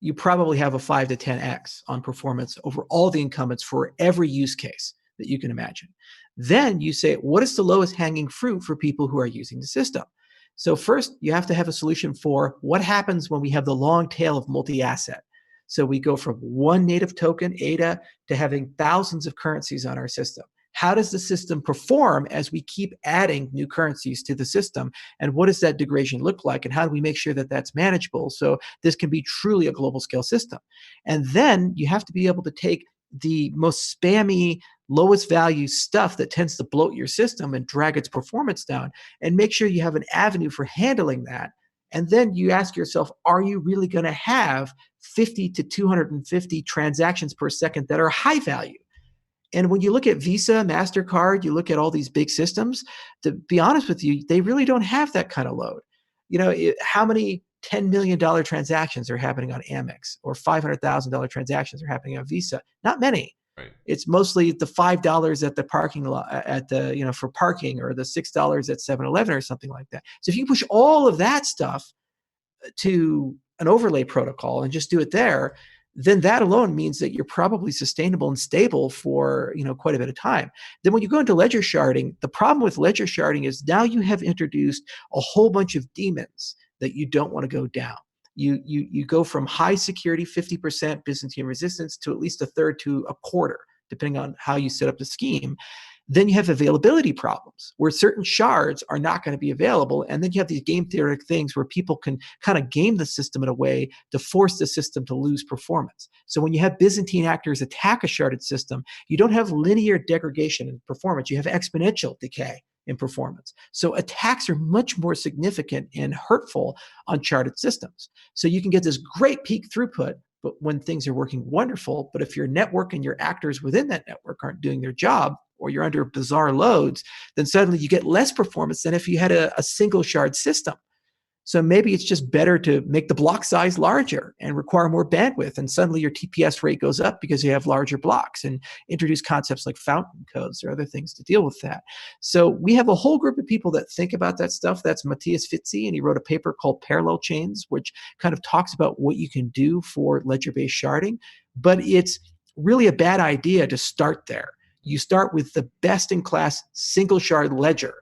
you probably have a 5 to 10x on performance over all the incumbents for every use case that you can imagine. Then you say, what is the lowest hanging fruit for people who are using the system? So first, you have to have a solution for what happens when we have the long tail of multi-asset. So we go from one native token, ADA, to having thousands of currencies on our system. How does the system perform as we keep adding new currencies to the system? And what does that degradation look like? And how do we make sure that that's manageable so this can be truly a global scale system? And then you have to be able to take the most spammy, lowest value stuff that tends to bloat your system and drag its performance down, and make sure you have an avenue for handling that. And then you ask yourself, are you really going to have 50 to 250 transactions per second that are high value? And when you look at Visa, MasterCard, you look at all these big systems, to be honest with you, they really don't have that kind of load. How many $10 million transactions are happening on Amex, or $500,000 transactions are happening on Visa? Not many. Right. It's mostly the $5 at the parking lot for parking, or the $6 at 7-Eleven or something like that. So if you push all of that stuff to an overlay protocol and just do it there, then that alone means that you're probably sustainable and stable for quite a bit of time. Then when you go into ledger sharding, the problem with ledger sharding is now you have introduced a whole bunch of demons that you don't want to go down. You go from high security, 50% Byzantine resistance, to at least a third to a quarter, depending on how you set up the scheme. Then you have availability problems where certain shards are not going to be available. And then you have these game theoretic things where people can kind of game the system in a way to force the system to lose performance. So when you have Byzantine actors attack a sharded system, you don't have linear degradation in performance. You have exponential decay in performance. So attacks are much more significant and hurtful on sharded systems. So you can get this great peak throughput, but when things are working wonderful, but if your network and your actors within that network aren't doing their job, or you're under bizarre loads, then suddenly you get less performance than if you had a single shard system. So maybe it's just better to make the block size larger and require more bandwidth. And suddenly your TPS rate goes up because you have larger blocks, and introduce concepts like fountain codes or other things to deal with that. So we have a whole group of people that think about that stuff. That's Matthias Fitzi, and he wrote a paper called Parallel Chains, which kind of talks about what you can do for ledger-based sharding. But it's really a bad idea to start there. You start with the best-in-class single shard ledger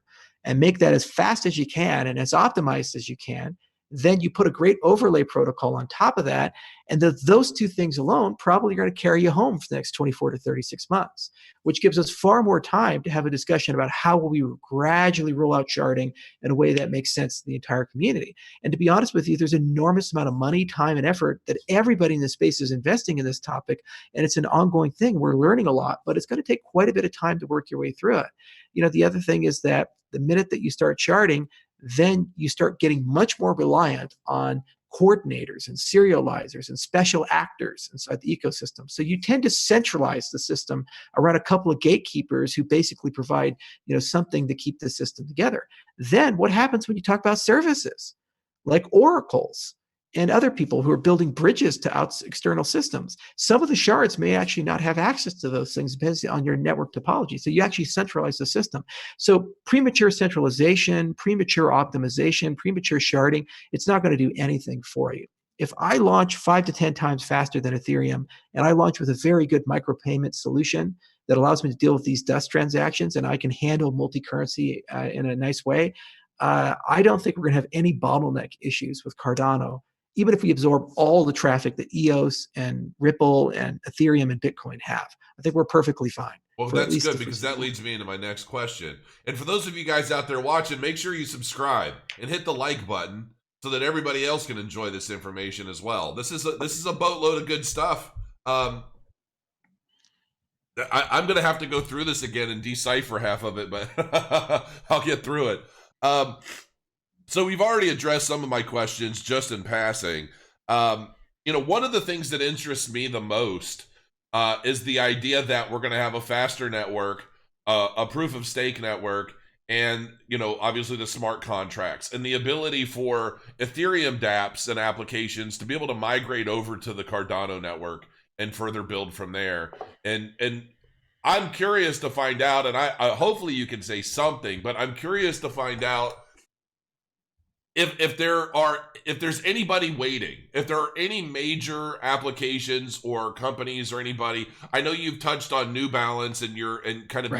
and make that as fast as you can and as optimized as you can. Then you put a great overlay protocol on top of that, and those two things alone probably are going to carry you home for the next 24 to 36 months, which gives us far more time to have a discussion about how will we gradually roll out sharding in a way that makes sense to the entire community. And to be honest with you, there's an enormous amount of money, time, and effort that everybody in this space is investing in this topic, and it's an ongoing thing. We're learning a lot, but it's going to take quite a bit of time to work your way through it. The other thing is that the minute that you start sharding, then you start getting much more reliant on coordinators and serializers and special actors inside the ecosystem. So you tend to centralize the system around a couple of gatekeepers who basically provide, something to keep the system together. Then what happens when you talk about services like oracles and other people who are building bridges to external systems? Some of the shards may actually not have access to those things depending on your network topology. So you actually centralize the system. So premature centralization, premature optimization, premature sharding, it's not going to do anything for you. If I launch 5 to 10 times faster than Ethereum, and I launch with a very good micropayment solution that allows me to deal with these dust transactions, and I can handle multi-currency in a nice way, I don't think we're going to have any bottleneck issues with Cardano, even if we absorb all the traffic that EOS and Ripple and Ethereum and Bitcoin have. I think we're perfectly fine. Well, that's good, because that leads me into my next question. And for those of you guys out there watching, make sure you subscribe and hit the like button so that everybody else can enjoy this information as well. This is a boatload of good stuff. I'm going to have to go through this again and decipher half of it, but I'll get through it. So we've already addressed some of my questions just in passing. One of the things that interests me the most is the idea that we're going to have a faster network, a proof of stake network, and, obviously the smart contracts and the ability for Ethereum dApps and applications to be able to migrate over to the Cardano network and further build from there. And I'm curious to find out, and I hopefully you can say something, but I'm curious to find out if there's anybody waiting, if there are any major applications or companies or anybody. I know you've touched on New Balance and your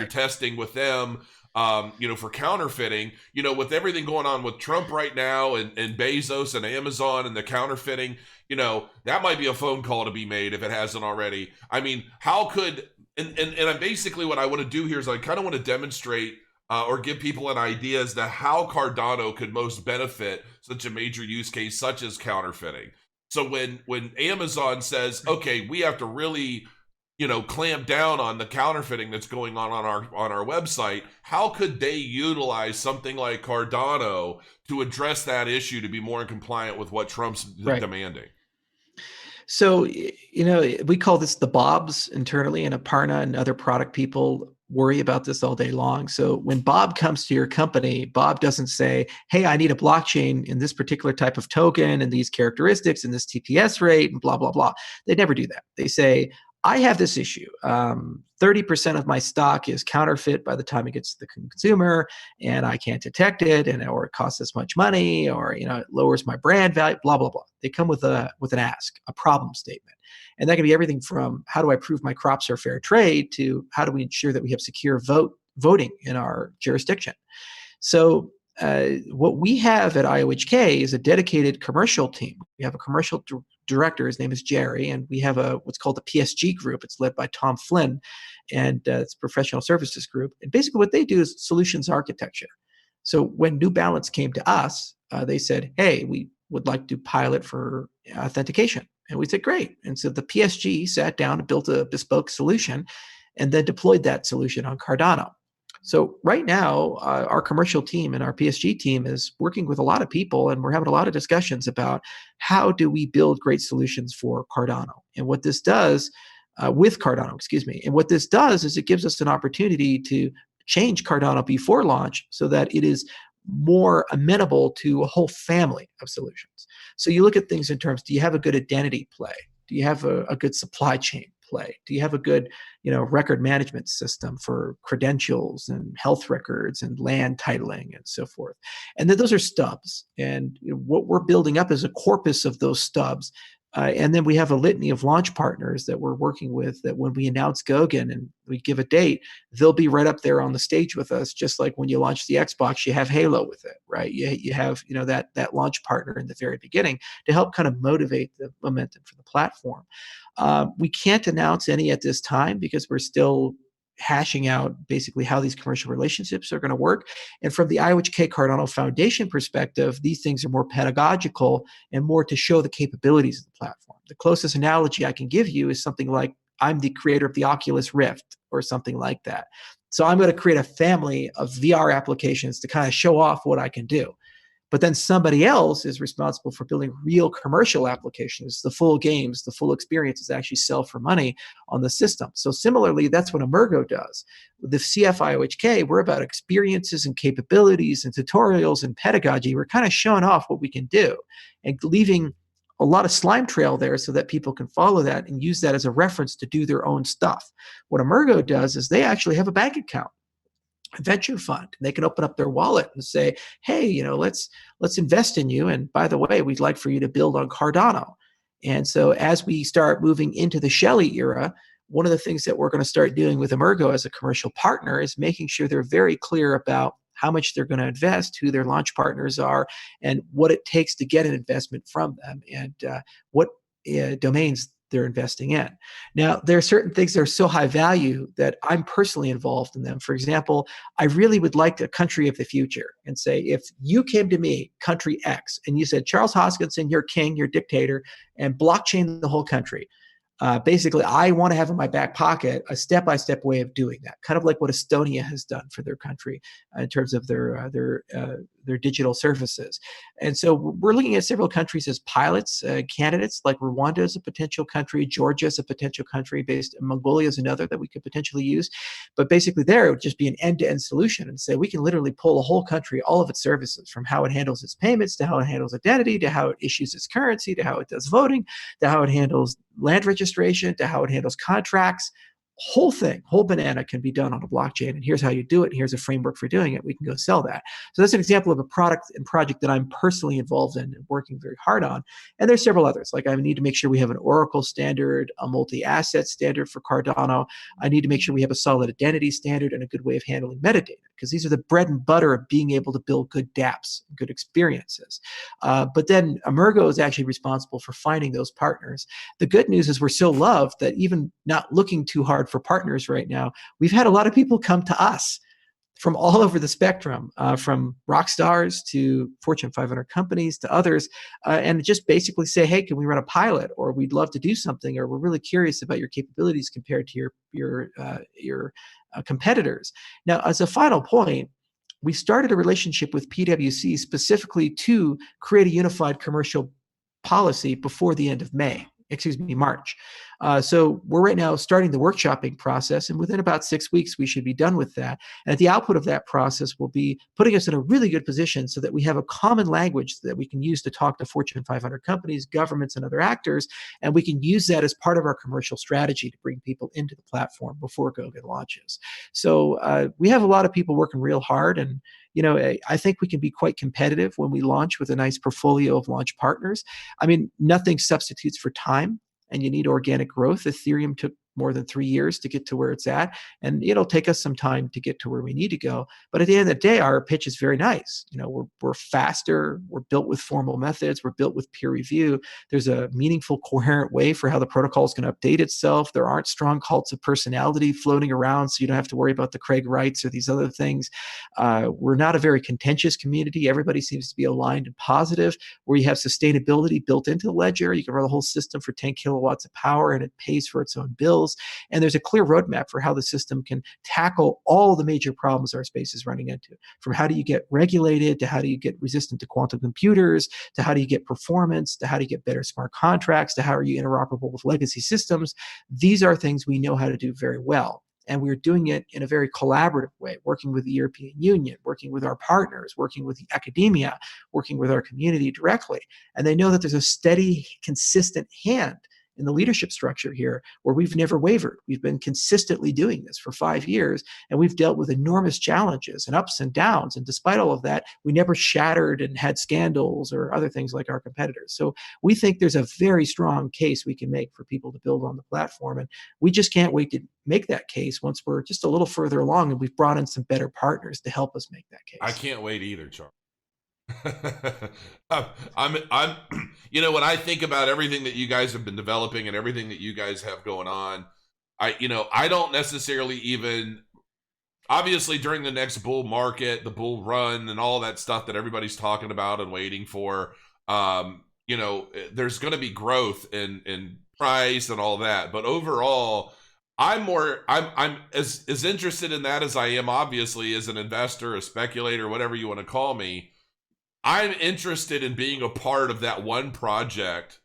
testing with them, for counterfeiting. With everything going on with Trump right now and Bezos and Amazon and the counterfeiting, that might be a phone call to be made if it hasn't already. I mean, how could and I'm basically, what I want to do here is I kind of want to demonstrate or give people an idea as to how Cardano could most benefit such a major use case such as counterfeiting. So when Amazon says, okay, we have to really, clamp down on the counterfeiting that's going on our website, how could they utilize something like Cardano to address that issue to be more in compliant with what Trump's demanding? So, we call this the Bobs internally, and Aparna and other product people worry about this all day long. So when Bob comes to your company, Bob doesn't say, hey, I need a blockchain in this particular type of token and these characteristics and this TPS rate and blah, blah, blah. They never do that. They say, I have this issue. 30% of my stock is counterfeit by the time it gets to the consumer, and I can't detect it, or it costs this much money, or it lowers my brand value, blah, blah, blah. They come with an ask, a problem statement. And that can be everything from how do I prove my crops are fair trade to how do we ensure that we have secure voting in our jurisdiction. So what we have at IOHK is a dedicated commercial team. We have a commercial director. His name is Jerry, and we have what's called the PSG group. It's led by Tom Flynn, and it's a professional services group. And basically what they do is solutions architecture. So when New Balance came to us, they said, hey, we would like to pilot for authentication. And we said, great. And so the PSG sat down and built a bespoke solution and then deployed that solution on Cardano. So right now, our commercial team and our PSG team is working with a lot of people, and we're having a lot of discussions about how do we build great solutions for Cardano. And what this does with Cardano, and what this does is it gives us an opportunity to change Cardano before launch so that it is more amenable to a whole family of solutions. So you look at things in terms, do you have a good identity play? Do you have a good supply chain play? Do you have a good, record management system for credentials and health records and land titling and so forth? And then those are stubs. And what we're building up is a corpus of those stubs. And then we have a litany of launch partners that we're working with that when we announce Goguen and we give a date, they'll be right up there on the stage with us, just like when you launch the Xbox, you have Halo with it, right? You have that launch partner in the very beginning to help kind of motivate the momentum for the platform. We can't announce any at this time because we're still hashing out basically how these commercial relationships are going to work. And from the IOHK Cardano Foundation perspective, these things are more pedagogical and more to show the capabilities of the platform. The closest analogy I can give you is something like I'm the creator of the Oculus Rift or something like that. So I'm going to create a family of VR applications to kind of show off what I can do. But then somebody else is responsible for building real commercial applications, the full games, the full experiences actually sell for money on the system. So similarly, that's what Emergo does. With the CFIOHK, we're about experiences and capabilities and tutorials and pedagogy. We're kind of showing off what we can do and leaving a lot of slime trail there so that people can follow that and use that as a reference to do their own stuff. What Emergo does is they actually have a bank account, a venture fund. They can open up their wallet and say, hey, let's invest in you. And by the way, we'd like for you to build on Cardano. And so as we start moving into the Shelly era, one of the things that we're going to start doing with Emergo as a commercial partner is making sure they're very clear about how much they're going to invest, who their launch partners are, and what it takes to get an investment from them, and what domains they're investing in. Now, there are certain things that are so high value that I'm personally involved in them. For example, I really would like a country of the future and say, if you came to me, country X, and you said, Charles Hoskinson, you're king, you're dictator, and blockchain the whole country. Basically, I want to have in my back pocket a step-by-step way of doing that, kind of like what Estonia has done for their country in terms of their digital services. And so we're looking at several countries as pilots, candidates, like Rwanda is a potential country, Georgia is a potential country, Mongolia is another that we could potentially use. But basically there, it would just be an end-to-end solution and say we can literally pull a whole country, all of its services, from how it handles its payments to how it handles identity to how it issues its currency to how it does voting to how it handles land registration to how it handles contracts. Whole thing, whole banana can be done on a blockchain. And here's how you do it. And here's a framework for doing it. We can go sell that. So that's an example of a product and project that I'm personally involved in and working very hard on. And there's several others. Like I need to make sure we have an Oracle standard, a multi-asset standard for Cardano. I need to make sure we have a solid identity standard and a good way of handling metadata, because these are the bread and butter of being able to build good dApps, good experiences. But then Emergo is actually responsible for finding those partners. The good news is we're so loved that even not looking too hard for partners right now, we've had a lot of people come to us from all over the spectrum, from rock stars to Fortune 500 companies to others, and just basically say, hey, can we run a pilot? Or we'd love to do something, or we're really curious about your capabilities compared to your competitors. Now, as a final point, we started a relationship with PwC specifically to create a unified commercial policy before the end of March. So we're right now starting the workshopping process, and within about 6 weeks, we should be done with that. And the output of that process will be putting us in a really good position so that we have a common language that we can use to talk to Fortune 500 companies, governments, and other actors, and we can use that as part of our commercial strategy to bring people into the platform before Goguen launches. So we have a lot of people working real hard, and I think we can be quite competitive when we launch with a nice portfolio of launch partners. I mean, nothing substitutes for time, and you need organic growth. Ethereum took more than 3 years to get to where it's at, and it'll take us some time to get to where we need to go. But at the end of the day, our pitch is very nice. We're faster. We're built with formal methods. We're built with peer review. There's a meaningful, coherent way for how the protocol is going to update itself. There aren't strong cults of personality floating around, so you don't have to worry about the Craig Wrights or these other things. We're not a very contentious community. Everybody seems to be aligned and positive, where you have sustainability built into the ledger. You can run the whole system for 10 kilowatts of power, and it pays for its own bills. And there's a clear roadmap for how the system can tackle all the major problems our space is running into, from how do you get regulated, to how do you get resistant to quantum computers, to how do you get performance, to how do you get better smart contracts, to how are you interoperable with legacy systems. These are things we know how to do very well. And we're doing it in a very collaborative way, working with the European Union, working with our partners, working with the academia, working with our community directly. And they know that there's a steady, consistent hand in the leadership structure here where we've never wavered. We've been consistently doing this for 5 years, and we've dealt with enormous challenges and ups and downs. And despite all of that, we never shattered and had scandals or other things like our competitors. So we think there's a very strong case we can make for people to build on the platform. And we just can't wait to make that case once we're just a little further along and we've brought in some better partners to help us make that case. I can't wait either, Charles. I'm when I think about everything that you guys have been developing and everything that you guys have going on, I don't necessarily even, obviously during the next bull market, the bull run and all that stuff that everybody's talking about and waiting for, there's going to be growth in price and all that. But overall, I'm as interested in that as I am, obviously, as an investor, a speculator, whatever you want to call me. I'm interested in being a part of that one project,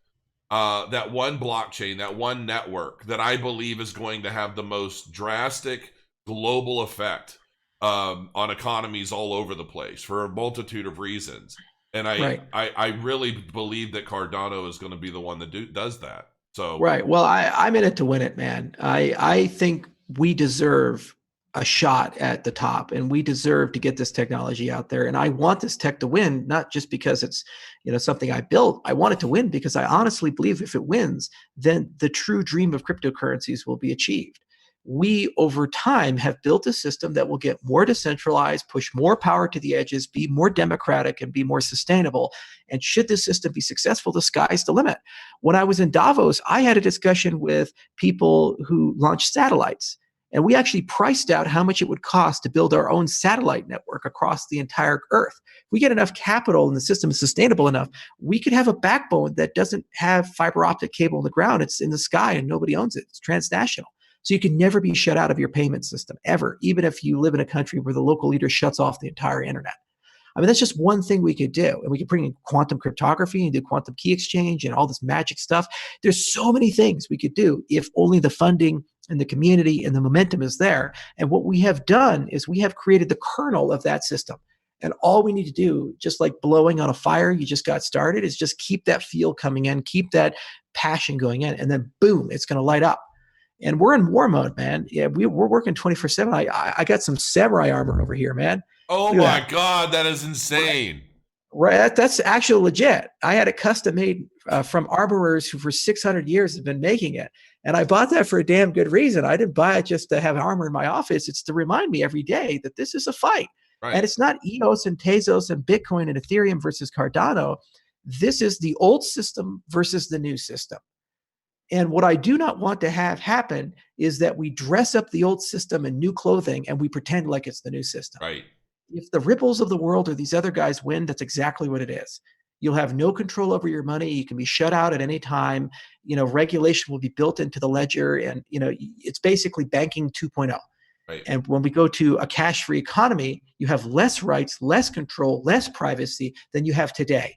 that one blockchain, that one network that I believe is going to have the most drastic global effect on economies all over the place for a multitude of reasons. And I really believe that Cardano is going to be the one that does that. So right. Well, I'm in it to win it, man. I think we deserve a shot at the top, and we deserve to get this technology out there. And I want this tech to win, not just because it's something I built. I want it to win because I honestly believe if it wins, then the true dream of cryptocurrencies will be achieved. We, over time, have built a system that will get more decentralized, push more power to the edges, be more democratic, and be more sustainable. And should this system be successful, the sky's the limit. When I was in Davos, I had a discussion with people who launched satellites. And we actually priced out how much it would cost to build our own satellite network across the entire Earth. If we get enough capital and the system is sustainable enough, we could have a backbone that doesn't have fiber optic cable in the ground. It's in the sky and nobody owns it. It's transnational. So you can never be shut out of your payment system, ever, even if you live in a country where the local leader shuts off the entire internet. I mean, that's just one thing we could do. And we could bring in quantum cryptography and do quantum key exchange and all this magic stuff. There's so many things we could do if only the funding and the community and the momentum is there. And what we have done is we have created the kernel of that system. And all we need to do, just like blowing on a fire you just got started, is just keep that fuel coming in, keep that passion going in, and then boom, it's going to light up. And we're in war mode, man. Yeah, we're working 24/7. I got some samurai armor over here, man. Oh my God, that is insane. Right, that's actually legit. I had it custom made from armorers who for 600 years have been making it. And I bought that for a damn good reason. I didn't buy it just to have armor in my office. It's to remind me every day that this is a fight. Right. And it's not EOS and Tezos and Bitcoin and Ethereum versus Cardano. This is the old system versus the new system. And what I do not want to have happen is that we dress up the old system in new clothing and we pretend like it's the new system. Right. If the Ripples of the world or these other guys win, that's exactly what it is. You'll have no control over your money. You can be shut out at any time. Regulation will be built into the ledger, and it's basically banking 2.0. Right. And when we go to a cash-free economy, you have less rights, less control, less privacy than you have today.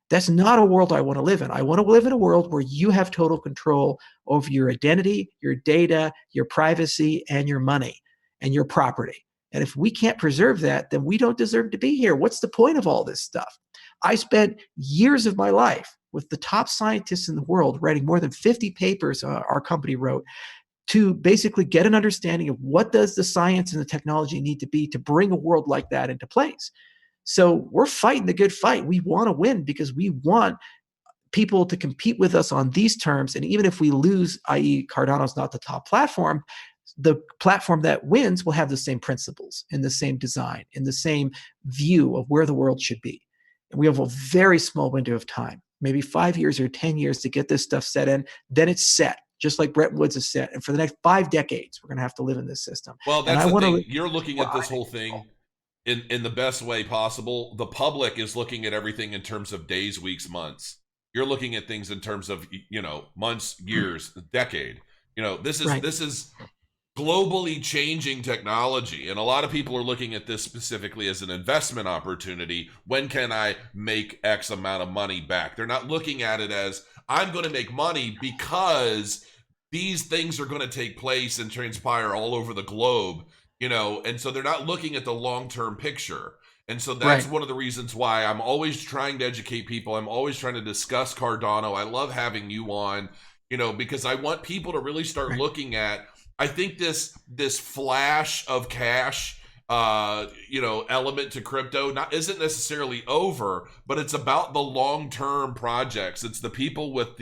That's not a world I want to live in. I want to live in a world where you have total control over your identity, your data, your privacy, and your money and your property. And if we can't preserve that, then we don't deserve to be here. What's the point of all this stuff? I spent years of my life with the top scientists in the world writing more than 50 papers our company wrote to basically get an understanding of what does the science and the technology need to be to bring a world like that into place. So we're fighting the good fight. We want to win because we want people to compete with us on these terms. And even if we lose, i.e. Cardano's not the top platform, the platform that wins will have the same principles and the same design and the same view of where the world should be. And we have a very small window of time, maybe 5 years or 10 years to get this stuff set in. Then it's set, just like Bretton Woods is set. And for the next 5 decades, we're going to have to live in this system. Well, that's the thing. You're looking at this whole thing in the best way possible. The public is looking at everything in terms of days, weeks, months. You're looking at things in terms of, months, years, decade. This is globally changing technology, and a lot of people are looking at this specifically as an investment opportunity. When can I make X amount of money back? They're not looking at it as I'm going to make money because these things are going to take place and transpire all over the globe, and so they're not looking at the long-term picture. And so that's Right. one of the reasons why I'm always trying to educate people. I'm always trying to discuss Cardano. I love having you on, because I want people to really start Right. looking at, I think this flash of cash element to crypto isn't necessarily over, but it's about the long-term projects. It's the people with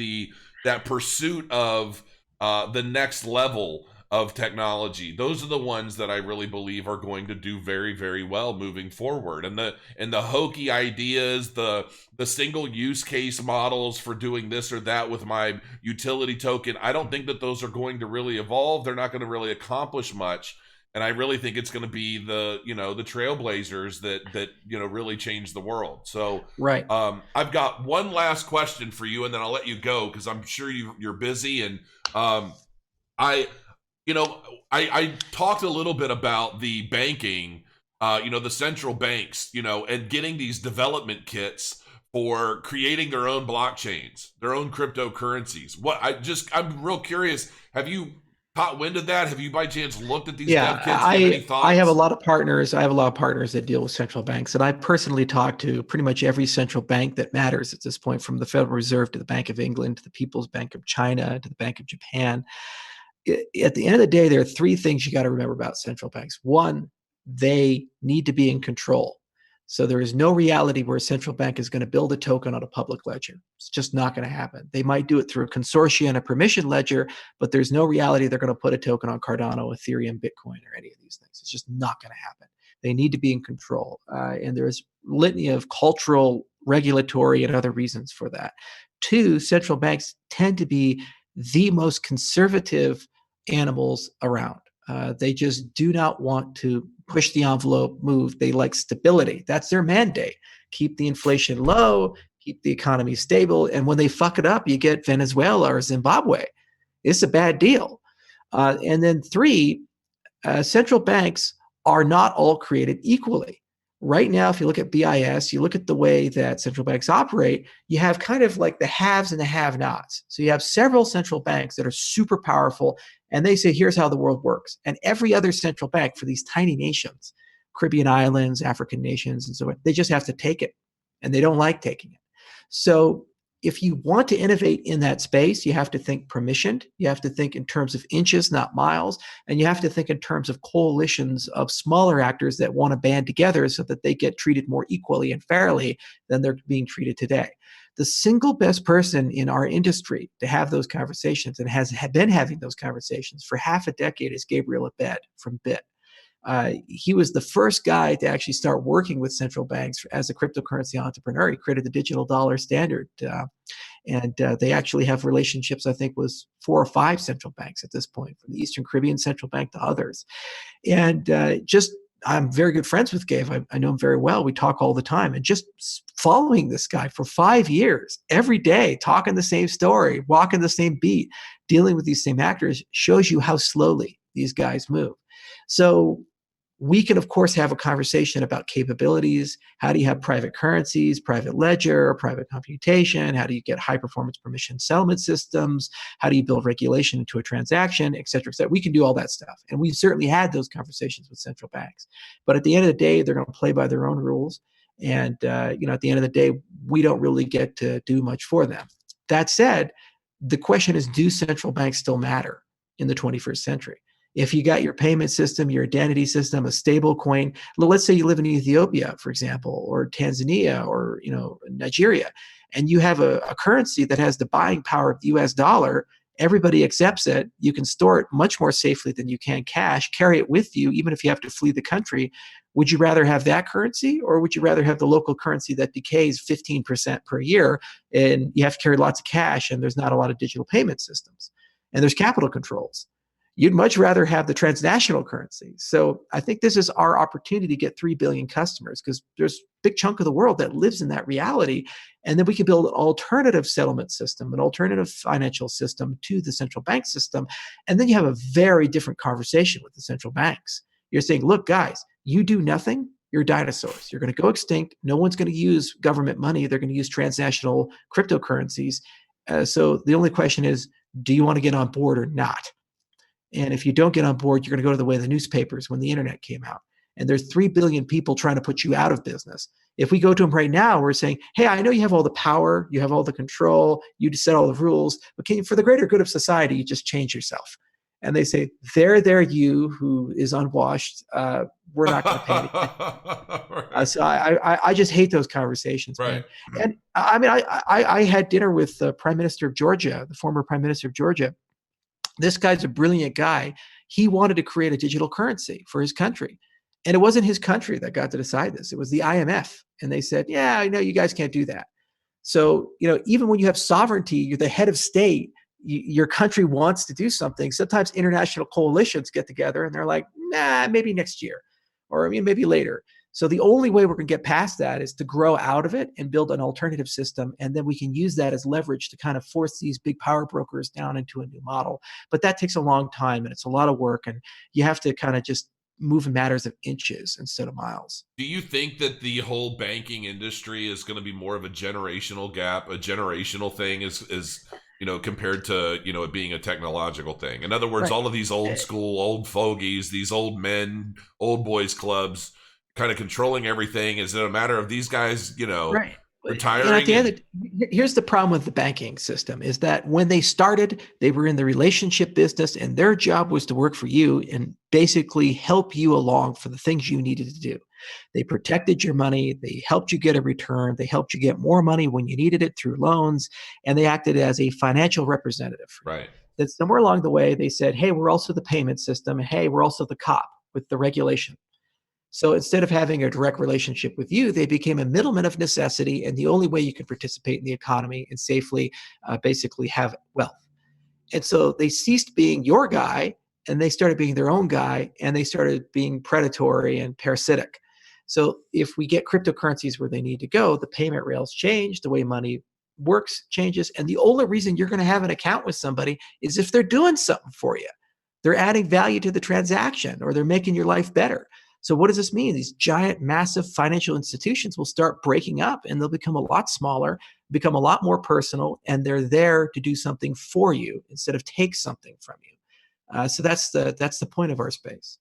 that pursuit of the next level of technology. Those are the ones that I really believe are going to do very, very well moving forward. And the hokey ideas, the single use case models for doing this or that with my utility token, I don't think that those are going to really evolve. They're not going to really accomplish much. And I really think it's going to be the trailblazers that really change the world. So Right. I've got one last question for you, and then I'll let you go because I'm sure you're busy. And I I talked a little bit about the banking, the central banks, and getting these development kits for creating their own blockchains, their own cryptocurrencies. I'm real curious. Have you caught wind of that? Have you by chance looked at these dev kits? Do you have any thoughts? I have a lot of partners. I have a lot of partners that deal with central banks, and I personally talk to pretty much every central bank that matters at this point, from the Federal Reserve to the Bank of England to the People's Bank of China to the Bank of Japan. At the end of the day, there are three things you got to remember about central banks. One, they need to be in control. So there is no reality where a central bank is going to build a token on a public ledger. It's just not going to happen. They might do it through a consortium and a permission ledger, but there's no reality they're going to put a token on Cardano, Ethereum, Bitcoin, or any of these things. It's just not going to happen. They need to be in control. And there's litany of cultural, regulatory, and other reasons for that. Two, central banks tend to be the most conservative animals around. They just do not want to push the envelope, move. They like stability. That's their mandate. Keep the inflation low, keep the economy stable. And when they fuck it up, you get Venezuela or Zimbabwe. It's a bad deal. And then three, central banks are not all created equally. Right now, if you look at BIS, you look at the way that central banks operate, you have kind of like the haves and the have-nots. So you have several central banks that are super powerful, and they say, here's how the world works. And every other central bank for these tiny nations, Caribbean islands, African nations, and so on, they just have to take it, and they don't like taking it. So if you want to innovate in that space, you have to think permissioned. You have to think in terms of inches, not miles. And you have to think in terms of coalitions of smaller actors that want to band together so that they get treated more equally and fairly than they're being treated today. The single best person in our industry to have those conversations and has been having those conversations for half a decade is Gabriel Abed from BIT. He was the first guy to actually start working with central banks as a cryptocurrency entrepreneur. He created the digital dollar standard. And they actually have relationships, I think, with 4 or 5 central banks at this point, from the Eastern Caribbean Central Bank to others. And I'm very good friends with Gabe. I know him very well. We talk all the time. And just following this guy for 5 years, every day, talking the same story, walking the same beat, dealing with these same actors, shows you how slowly these guys move. So we can, of course, have a conversation about capabilities. How do you have private currencies, private ledger, private computation? How do you get high-performance permission settlement systems? How do you build regulation into a transaction, et cetera, et cetera? We can do all that stuff. And we've certainly had those conversations with central banks. But at the end of the day, they're going to play by their own rules. And at the end of the day, we don't really get to do much for them. That said, the question is, do central banks still matter in the 21st century? If you got your payment system, your identity system, a stable coin, let's say you live in Ethiopia, for example, or Tanzania, or Nigeria, and you have a currency that has the buying power of the US dollar, everybody accepts it. You can store it much more safely than you can cash, carry it with you, even if you have to flee the country. Would you rather have that currency, or would you rather have the local currency that decays 15% per year, and you have to carry lots of cash, and there's not a lot of digital payment systems, and there's capital controls? You'd much rather have the transnational currency. So I think this is our opportunity to get 3 billion customers, because there's a big chunk of the world that lives in that reality. And then we can build an alternative settlement system, an alternative financial system to the central bank system. And then you have a very different conversation with the central banks. You're saying, look, guys, you do nothing, you're dinosaurs. You're going to go extinct. No one's going to use government money. They're going to use transnational cryptocurrencies. So the only question is, Do you want to get on board or not? And if you don't get on board, you're going to go to the way of the newspapers when the internet came out. And there's 3 billion people trying to put you out of business. If we go to them right now, we're saying, hey, I know you have all the power, you have all the control, you set all the rules, but can you, for the greater good of society, you just change yourself? And they say, there, you who is unwashed, we're not going to pay anything. Right. So I just hate those conversations, man. Right. And I mean, I had dinner with the Prime Minister of Georgia, the former Prime Minister of Georgia. This guy's a brilliant guy. He wanted to create a digital currency for his country. And it wasn't his country that got to decide this. It was the IMF. And they said, yeah, I know you guys can't do that. So, even when you have sovereignty, you're the head of state, your country wants to do something. Sometimes international coalitions get together and they're like, nah, maybe next year, or maybe later. So the only way we're going to get past that is to grow out of it and build an alternative system. And then we can use that as leverage to kind of force these big power brokers down into a new model. But that takes a long time and it's a lot of work. And you have to kind of just move in matters of inches instead of miles. Do you think that the whole banking industry is going to be more of a generational gap, a generational thing is compared to, it being a technological thing? In other words, right. All of these old school, old fogies, these old men, old boys clubs, kind of controlling everything. Is it a matter of these guys, right. retiring? At the end, here's the problem with the banking system is that when they started, they were in the relationship business and their job was to work for you and basically help you along for the things you needed to do. They protected your money. They helped you get a return. They helped you get more money when you needed it through loans. And they acted as a financial representative. Right. That somewhere along the way, they said, hey, we're also the payment system. And hey, we're also the cop with the regulation. So instead of having a direct relationship with you, they became a middleman of necessity, and the only way you can participate in the economy and safely basically have wealth. And so they ceased being your guy, and they started being their own guy, and they started being predatory and parasitic. So if we get cryptocurrencies where they need to go, the payment rails change, the way money works changes, and the only reason you're going to have an account with somebody is if they're doing something for you. They're adding value to the transaction, or they're making your life better. So what does this mean? These giant, massive financial institutions will start breaking up and they'll become a lot smaller, become a lot more personal, and they're there to do something for you instead of take something from you. So that's the point of our space.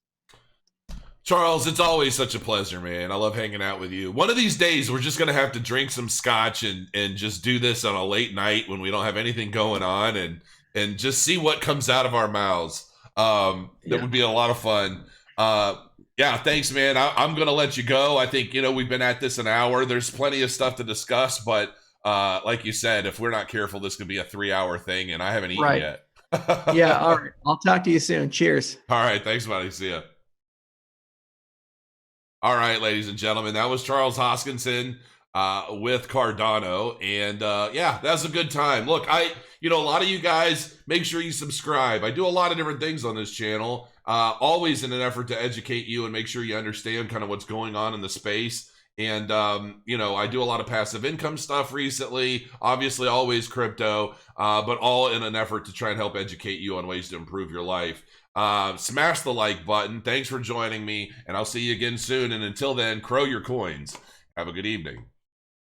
Charles, it's always such a pleasure, man. I love hanging out with you. One of these days, we're just going to have to drink some scotch and just do this on a late night when we don't have anything going on and just see what comes out of our mouths. That would be a lot of fun. Yeah, thanks, man. I'm going to let you go. I think, we've been at this an hour. There's plenty of stuff to discuss, but like you said, if we're not careful, this could be a 3-hour thing, and I haven't eaten yet. Yeah, all right. I'll talk to you soon. Cheers. All right, thanks, buddy. See ya. All right, ladies and gentlemen, that was Charles Hoskinson with Cardano, and that was a good time. Look, a lot of you guys, make sure you subscribe. I do a lot of different things on this channel. Always in an effort to educate you and make sure you understand kind of what's going on in the space. And, I do a lot of passive income stuff recently, obviously always crypto, but all in an effort to try and help educate you on ways to improve your life. Smash the like button. Thanks for joining me, and I'll see you again soon. And until then, crow your coins. Have a good evening.